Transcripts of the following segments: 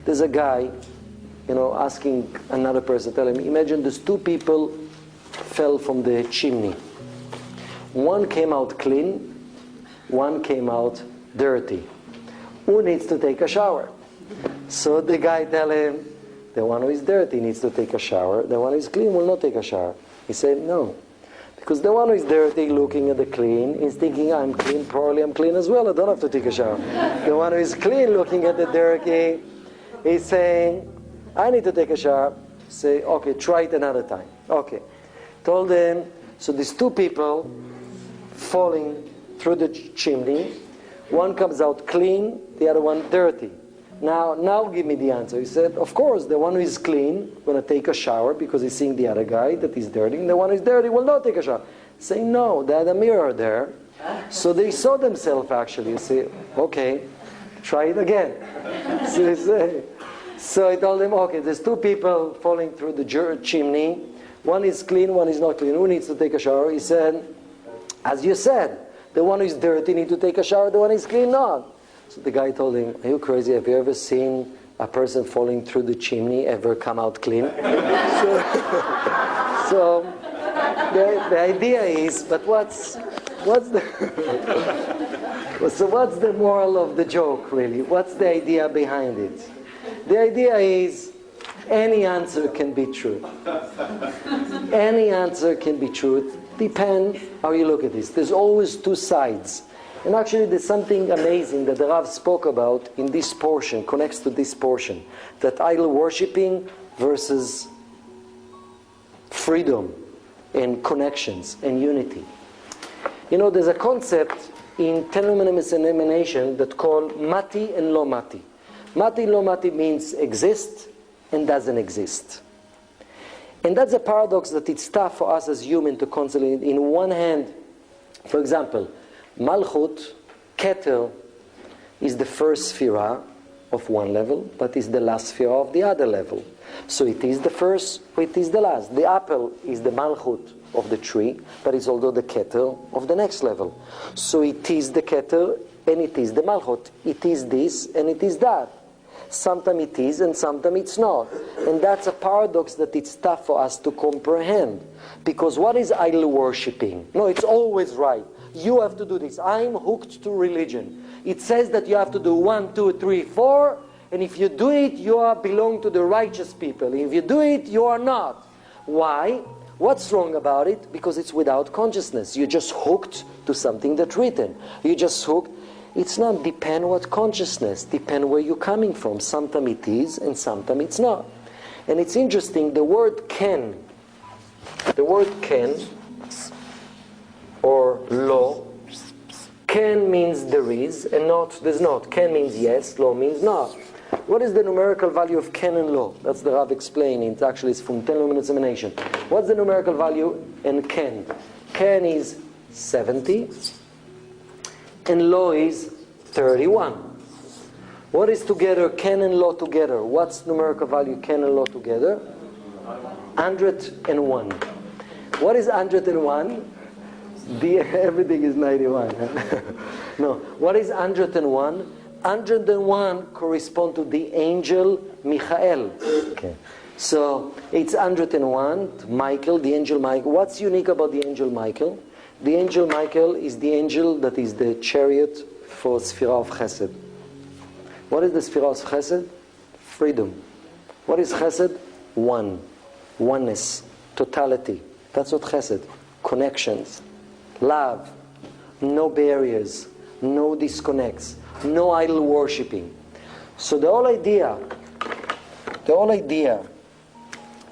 There's a guy, asking another person, tell him, imagine these two people fell from the chimney. One came out clean, one came out dirty. Who needs to take a shower? So the guy tell him, the one who is dirty needs to take a shower, the one who is clean will not take a shower. He said, no. Because the one who is dirty looking at the clean is thinking, I'm clean, probably I'm clean as well, I don't have to take a shower. The one who is clean looking at the dirty is saying, I need to take a shower. Say, okay, try it another time. Okay. Told them, so these two people falling through the chimney, one comes out clean, the other one dirty. Now give me the answer. He said, of course, the one who is clean going to take a shower because he's seeing the other guy that is dirty, and the one who is dirty will not take a shower. Say, no, they had a mirror there. So they saw themselves actually. You say, okay, try it again. So I told them, okay, there's two people falling through the chimney. One is clean, one is not clean. Who needs to take a shower? He said, as you said, the one who is dirty needs to take a shower, the one who is clean not. So the guy told him, are you crazy? Have you ever seen a person falling through the chimney ever come out clean? so the idea is, but what's the so what's the moral of the joke really? What's the idea behind it? The idea is any answer can be true. Any answer can be true. Depends how you look at this. There's always two sides. And actually there's something amazing that the Rav spoke about in this portion, connects to this portion, that idol worshipping versus freedom and connections and unity. There's a concept in Telumanimation that called mati and lo mati. Mati lo mati means exist and doesn't exist. And that's a paradox that it's tough for us as humans to constantly. In one hand, for example, Malchut, Keter, is the first sphera of one level, but is the last sphera of the other level. So it is the first, or it is the last. The apple is the Malchut of the tree, but it's also the Keter of the next level. So it is the Keter and it is the Malchut. It is this and it is that. Sometimes it is and sometimes it's not. And that's a paradox that it's tough for us to comprehend. Because what is idol worshipping? No, it's always right. You have to do this. I'm hooked to religion. It says that you have to do 1, 2, 3, 4, and if you do it, you belong to the righteous people. If you do it, you are not. Why? What's wrong about it? Because it's without consciousness. You're just hooked to something that's written. You're just hooked. It's not depend what consciousness, depend where you're coming from. Sometimes it is and sometimes it's not. And it's interesting, the word can or lo, can means there is and not there's not. Can means yes, lo means not. What is the numerical value of can and lo? That's the Rav explaining. It actually is from 10 luminous emanation. What's the numerical value in can? Can is 70 and lo is 31. What is together, can and lo together? What's numerical value can and lo together? 101. What is 101? Everything is 91. No. What is 101? 101 correspond to the angel Michael. Okay. So it's 101, Michael, the angel Michael. What's unique about the angel Michael? The angel Michael is the angel that is the chariot for Sphira of Chesed. What is the Sphira of Chesed? Freedom. What is Chesed? One. Oneness. Totality. That's what Chesed. Connections. Love. No barriers. No disconnects. No idol worshipping. So the whole idea,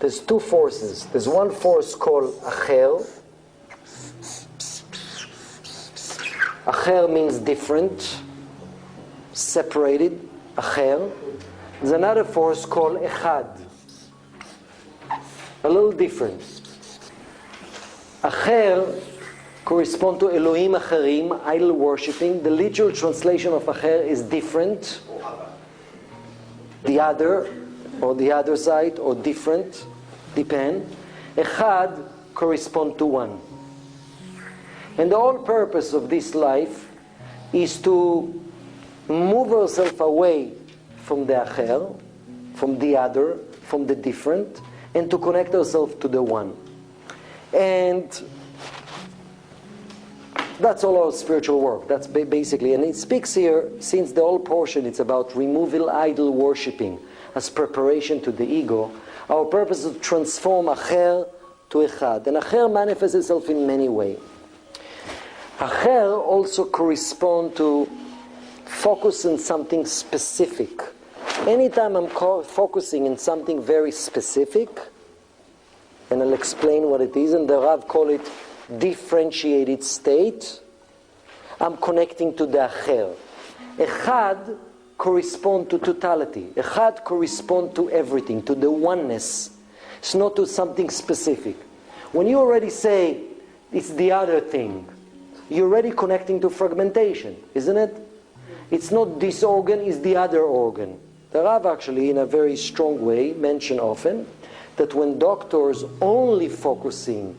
there's two forces. There's one force called Acher. Acher means different, separated, Acher. There's another force called Echad. A little different. Acher correspond to Elohim Acherim, idol worshipping. The literal translation of Acher is different. The other, or the other side, or different, depend. Echad correspond to one. And the whole purpose of this life is to move ourselves away from the Acher from the other, from the different, and to connect ourselves to the one. And that's all our spiritual work. That's basically, and it speaks here, since the whole portion it's about removal idol worshipping as preparation to the ego. Our purpose is to transform Acher to Echad. And Acher manifests itself in many ways. Acher also corresponds to focus on something specific. Anytime I'm focusing on something very specific, and I'll explain what it is, and the Rav call it differentiated state, I'm connecting to the Acher. Echad corresponds to totality. Echad corresponds to everything, to the oneness. It's not to something specific. When you already say it's the other thing, you're already connecting to fragmentation, isn't it? It's not this organ, it's the other organ. The Rav actually, in a very strong way, mention often that when doctors only focusing,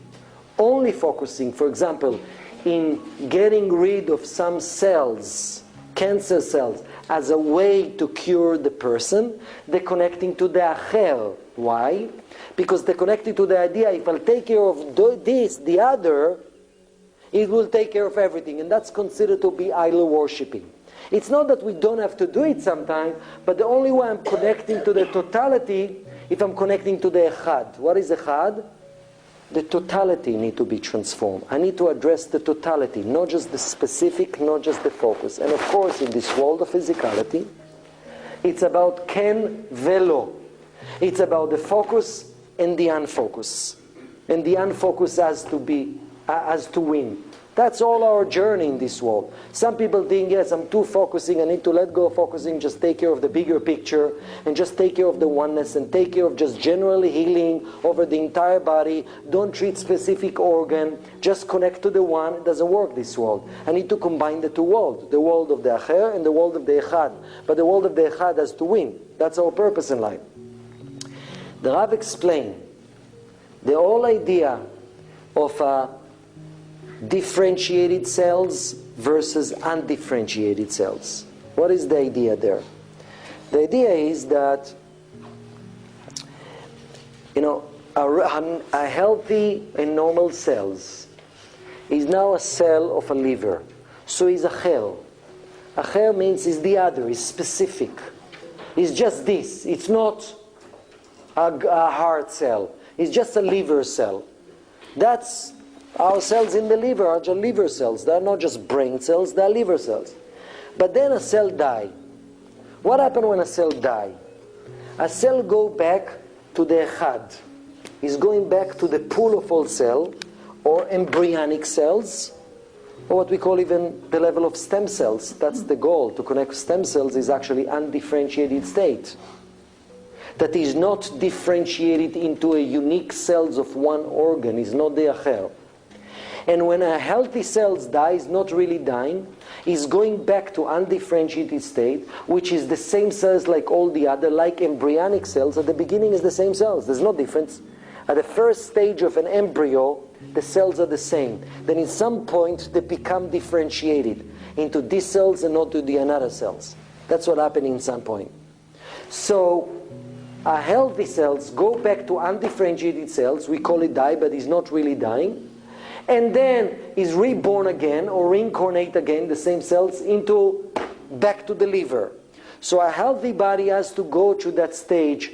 for example, in getting rid of some cells, cancer cells, as a way to cure the person, they're connecting to the Acher. Why? Because they're connecting to the idea, if I'll take care of this, the other, it will take care of everything. And that's considered to be idol worshipping. It's not that we don't have to do it sometimes, but the only way I'm connecting to the totality, if I'm connecting to the Echad. What is Echad? The totality need to be transformed. I need to address the totality, not just the specific, not just the focus. And of course, in this world of physicality, it's about ken velo. It's about the focus and the unfocus. And the unfocus has to win. That's all our journey in this world. Some people think, yes, I'm too focusing, I need to let go of focusing, just take care of the bigger picture, and just take care of the oneness, and take care of just generally healing over the entire body. Don't treat specific organ, just connect to the one. It doesn't work this world. I need to combine the two worlds, the world of the Acher and the world of the Echad. But the world of the Echad has to win. That's our purpose in life. The Rav explained the whole idea of differentiated cells versus undifferentiated cells. What is the idea there? The idea is that, a healthy and normal cells is now a cell of a liver. So is Acher. Acher means is the other, is specific. It's just this. It's not a heart cell. It's just a liver cell. That's our cells in the liver are just liver cells. They're not just brain cells, they're liver cells. But then a cell dies. What happens when a cell dies? A cell goes back to the Echad. It's going back to the pool of all cells, or embryonic cells, or what we call even the level of stem cells. That's the goal. To connect stem cells is actually undifferentiated state. That is not differentiated into a unique cells of one organ, is not the Acher. And when a healthy cell dies, not really dying, is going back to undifferentiated state, which is the same cells like all the other, like embryonic cells. At the beginning is the same cells. There's no difference. At the first stage of an embryo, the cells are the same. Then at some point, they become differentiated into these cells and not to the another cells. That's what happened in some point. So, a healthy cells go back to undifferentiated cells. We call it die, but it's not really dying. And then is reborn again or reincarnate again, the same cells, into back to the liver. So a healthy body has to go through that stage,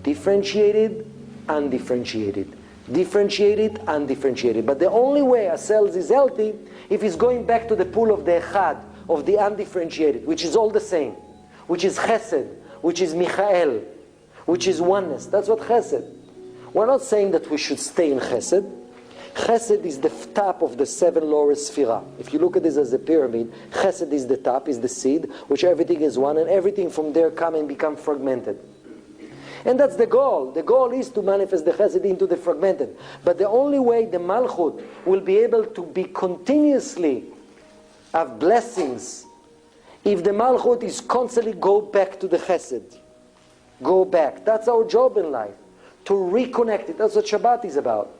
differentiated, undifferentiated, differentiated, undifferentiated. But the only way a cell is healthy if it's going back to the pool of the Echad, of the undifferentiated, which is all the same, which is Chesed, which is Michael, which is oneness. That's what Chesed. We're not saying that we should stay in Chesed. Chesed is the top of the 7 lower Sphira. If you look at this as a pyramid, Chesed is the top, is the seed, which everything is one, and everything from there come and become fragmented. And that's the goal. The goal is to manifest the Chesed into the fragmented. But the only way the Malchut will be able to be continuously have blessings, if the Malchut is constantly go back to the Chesed. Go back. That's our job in life. To reconnect it. That's what Shabbat is about.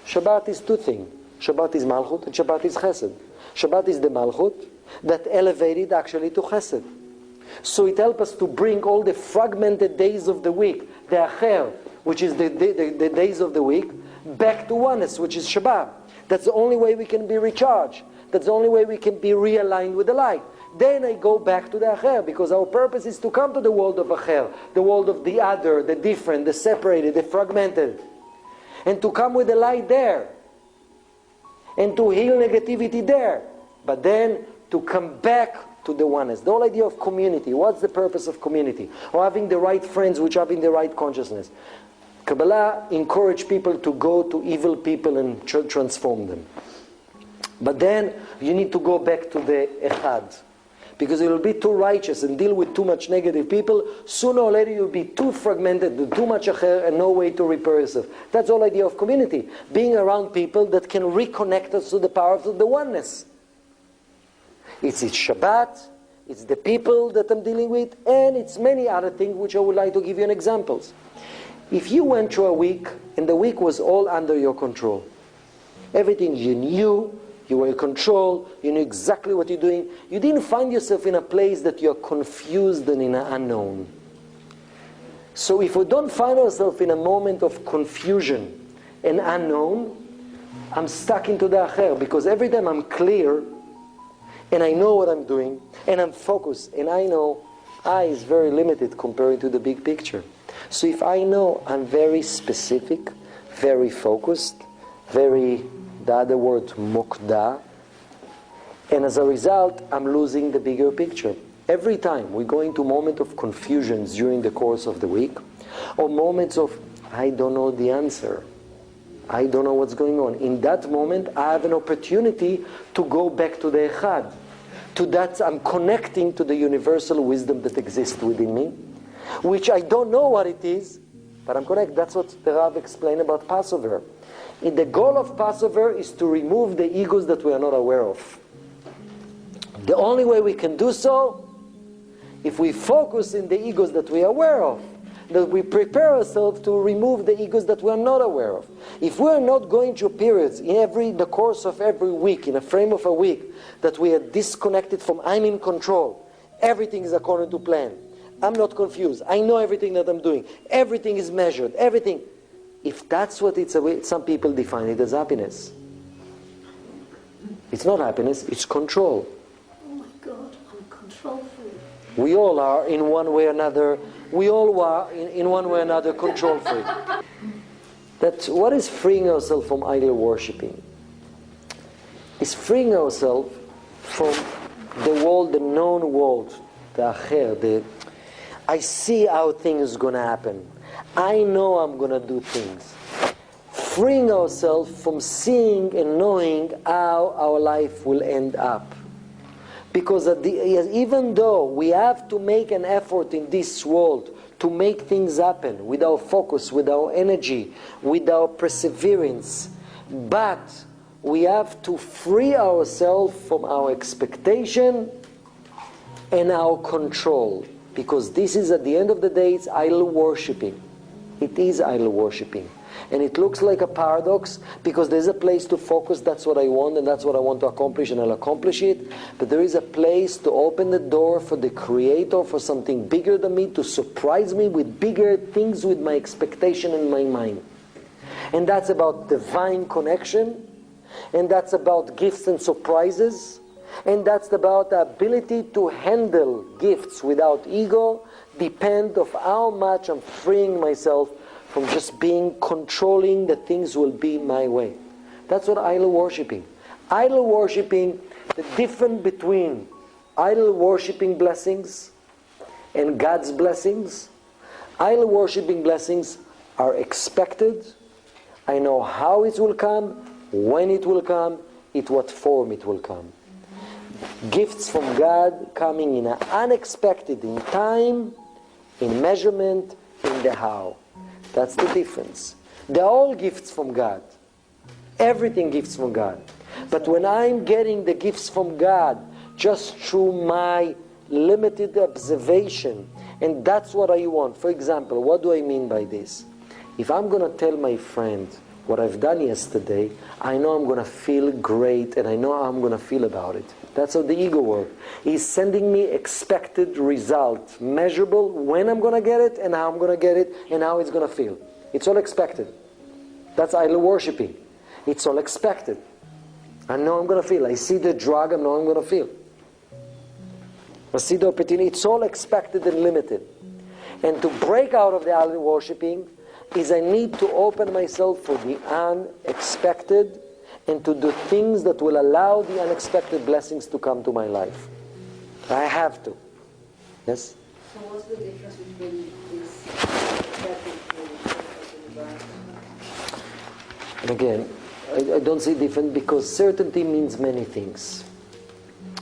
Shabbat is two things. Shabbat is Malchut and Shabbat is Chesed. Shabbat is the Malchut that elevated actually to Chesed. So it helps us to bring all the fragmented days of the week, the acher, which is the days of the week, back to oneness, which is Shabbat. That's the only way we can be recharged. That's the only way we can be realigned with the light. Then I go back to the acher, because our purpose is to come to the world of acher, the world of the other, the different, the separated, the fragmented, and to come with the light there, and to heal negativity there, but then to come back to the oneness. The whole idea of community. What's the purpose of community? Or having the right friends which have in the right consciousness. Kabbalah encourages people to go to evil people and transform them. But then you need to go back to the Echad. Because it will be too righteous and deal with too much negative people. Sooner or later you'll be too fragmented, too much acher, and no way to repair yourself. That's the whole idea of community. Being around people that can reconnect us to the power of the oneness. It's Shabbat, it's the people that I'm dealing with, and it's many other things which I would like to give you an examples. If you went through a week, and the week was all under your control, everything you knew, you were in control, you knew exactly what you're doing, you didn't find yourself in a place that you're confused and in an unknown. So if we don't find ourselves in a moment of confusion and unknown, I'm stuck into the acher, because every time I'm clear, and I know what I'm doing, and I'm focused, and I know I is very limited compared to the big picture. So if I know I'm very specific, very focused, very, the other word, mukda, and as a result, I'm losing the bigger picture. Every time we go into moment of confusions during the course of the week, or moments of, I don't know the answer, I don't know what's going on. In that moment, I have an opportunity to go back to the Echad. To that, I'm connecting to the universal wisdom that exists within me, which I don't know what it is, but I'm connected. That's what the Rav explained about Passover. And the goal of Passover is to remove the egos that we are not aware of. The only way we can do so, if we focus in the egos that we are aware of, that we prepare ourselves to remove the egos that we are not aware of. If we are not going through periods in the course of every week, in a frame of a week, that we are disconnected from I'm in control, everything is according to plan, I'm not confused, I know everything that I'm doing, everything is measured, everything. If that's what some people define it as happiness. It's not happiness, it's control. Oh my God, I'm control freak. We all are in one way or another. We all are in one way or another control freak. That what is freeing ourselves from idol worshipping? Is freeing ourselves from the world, the known world, the acher, I see how things are going to happen. I know I'm going to do things. Freeing ourselves from seeing and knowing how our life will end up. Because even though we have to make an effort in this world to make things happen with our focus, with our energy, with our perseverance, but we have to free ourselves from our expectation and our control. Because this is, at the end of the day, it's idol worshipping. It is idol worshipping. And it looks like a paradox, because there's a place to focus, that's what I want, and that's what I want to accomplish, and I'll accomplish it. But there is a place to open the door for the Creator, for something bigger than me, to surprise me with bigger things with my expectation and my mind. And that's about divine connection, and that's about gifts and surprises, and that's about the ability to handle gifts without ego, depend of how much I'm freeing myself from just controlling that things will be my way. That's what idol worshipping. Idol worshipping, the difference between idol worshipping blessings and God's blessings. Idol worshipping blessings are expected. I know how it will come, when it will come, in what form it will come. Gifts from God coming in an unexpected, in time, in measurement, in the how. That's the difference. They're all gifts from God. Everything gifts from God. But when I'm getting the gifts from God just through my limited observation, and that's what I want. For example, what do I mean by this? If I'm going to tell my friend what I've done yesterday, I know I'm going to feel great, and I know how I'm going to feel about it. That's how the ego works. He's sending me expected result, measurable, when I'm going to get it, and how I'm going to get it, and how it's going to feel. It's all expected. That's idol worshipping. It's all expected. I know I'm going to feel. I see the drug, I know I'm going to feel. I see the opportunity. It's all expected and limited. And to break out of the idol worshipping is I need to open myself for the unexpected and to do things that will allow the unexpected blessings to come to my life. I have to. Yes? So what's the difference between this and again, I don't see different because certainty means many things.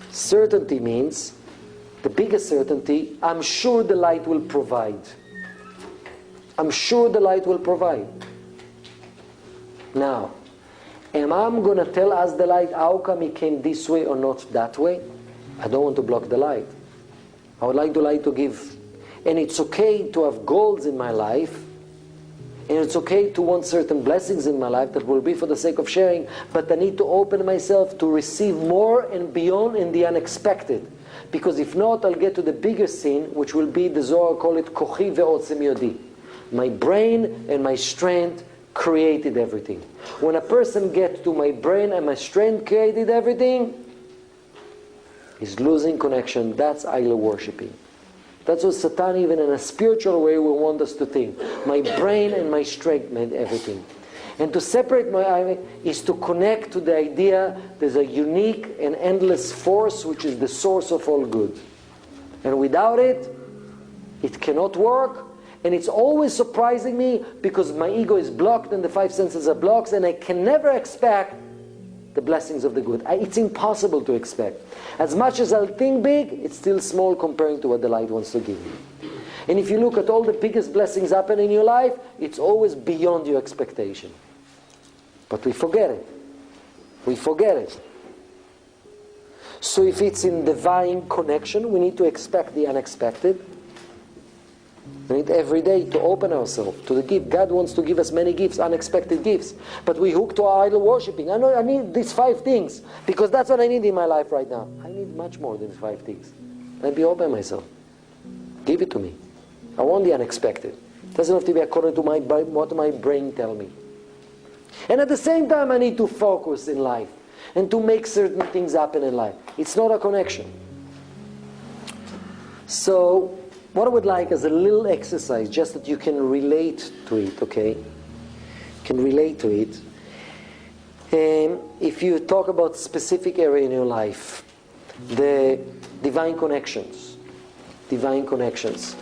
Certainty means, the biggest certainty, I'm sure the light will provide. I'm sure the light will provide. Now, am I going to tell us the light how come it came this way or not that way? I don't want to block the light. I would like the light to give. And it's okay to have goals in my life. And it's okay to want certain blessings in my life that will be for the sake of sharing. But I need to open myself to receive more and beyond in the unexpected. Because if not, I'll get to the bigger sin, which will be, the Zohar call it, kochi ve'otzem yodi. My brain and my strength created everything. When a person gets to my brain and my strength created everything, he's losing connection. That's idol worshipping. That's what Satan, even in a spiritual way, will want us to think. My brain and my strength made everything. And to separate my eye is to connect to the idea there's a unique and endless force which is the source of all good. And without it, it cannot work. And it's always surprising me because my ego is blocked and the five senses are blocked, and I can never expect the blessings of the good. It's impossible to expect. As much as I'll think big, it's still small comparing to what the light wants to give me. And if you look at all the biggest blessings happen in your life, it's always beyond your expectation. But we forget it. We forget it. So if it's in divine connection, we need to expect the unexpected. We need every day to open ourselves to the gift. God wants to give us many gifts, unexpected gifts. But we hook to our idol worshipping. I know I need these 5 things because that's what I need in my life right now. I need much more than 5 things. Let me open myself. Give it to me. I want the unexpected. It doesn't have to be according to what my brain tells me. And at the same time, I need to focus in life and to make certain things happen in life. It's not a connection. So, what I would like as a little exercise, just that you can relate to it, okay? Can relate to it. If you talk about specific area in your life, the divine connections. Divine connections.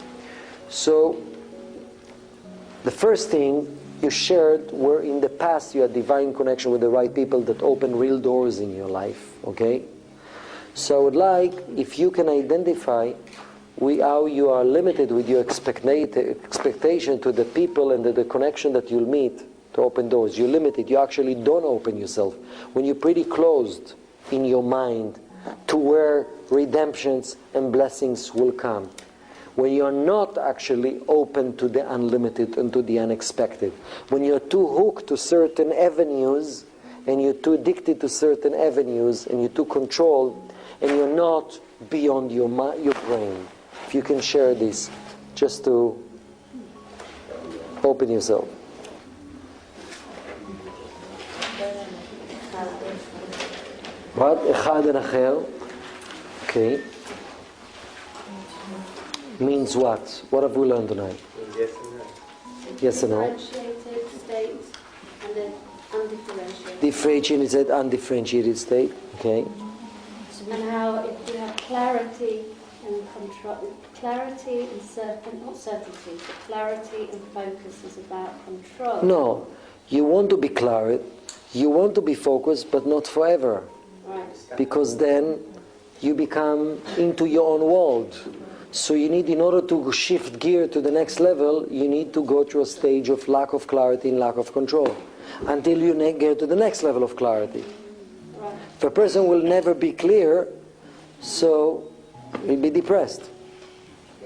So, the first thing you shared were in the past you had divine connection with the right people that open real doors in your life, okay? So I would like, if you can identify how you are limited with your expectation to the people and the connection that you'll meet to open doors. You're limited. You actually don't open yourself. When you're pretty closed in your mind to where redemptions and blessings will come. When you're not actually open to the unlimited and to the unexpected. When you're too hooked to certain avenues and you're too addicted to certain avenues and you're too controlled and you're not beyond your brain. If you can share this, just to open yourself. What? Echad and acher. Okay. Means what? What have we learned tonight? Yes and no. Yes and no. Differentiated state and then undifferentiated. Differentiated, undifferentiated state. Okay. And how if you have clarity and control, clarity and not certainty, but clarity and focus is about control. No, you want to be clear, you want to be focused, but not forever. Right. Because then you become into your own world. So you need, in order to shift gear to the next level, you need to go through a stage of lack of clarity and lack of control until you get to the next level of clarity. Right. If a person will never be clear, so he'll be depressed.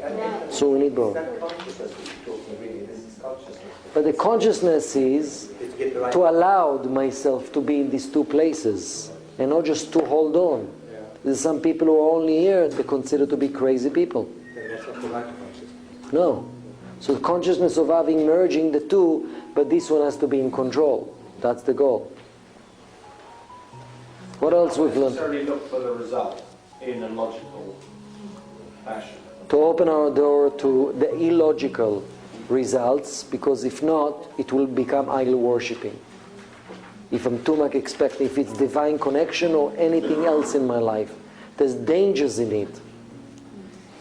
Right. So we need both. It's not consciousness which you're talking, really. This is consciousness. But the consciousness is, It's get the right. to allow myself to be in these two places and not just to hold on. Yeah. There's some people who are only here, they consider to be crazy people. Yeah, that's not the right consciousness. No. So the consciousness of having merging the two, but this one has to be in control. That's the goal. What else we've learned? Necessarily look for the result in a logical fashion. To open our door to the illogical results, because if not, it will become idol worshipping. If I'm too much expecting, if it's divine connection or anything else in my life, there's dangers in it.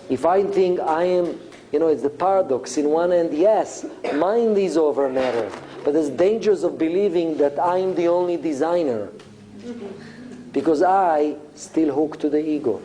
If I think I am, it's the paradox. In one end, yes, mind is over matter, but there's dangers of believing that I'm the only designer, because I still hook to the ego.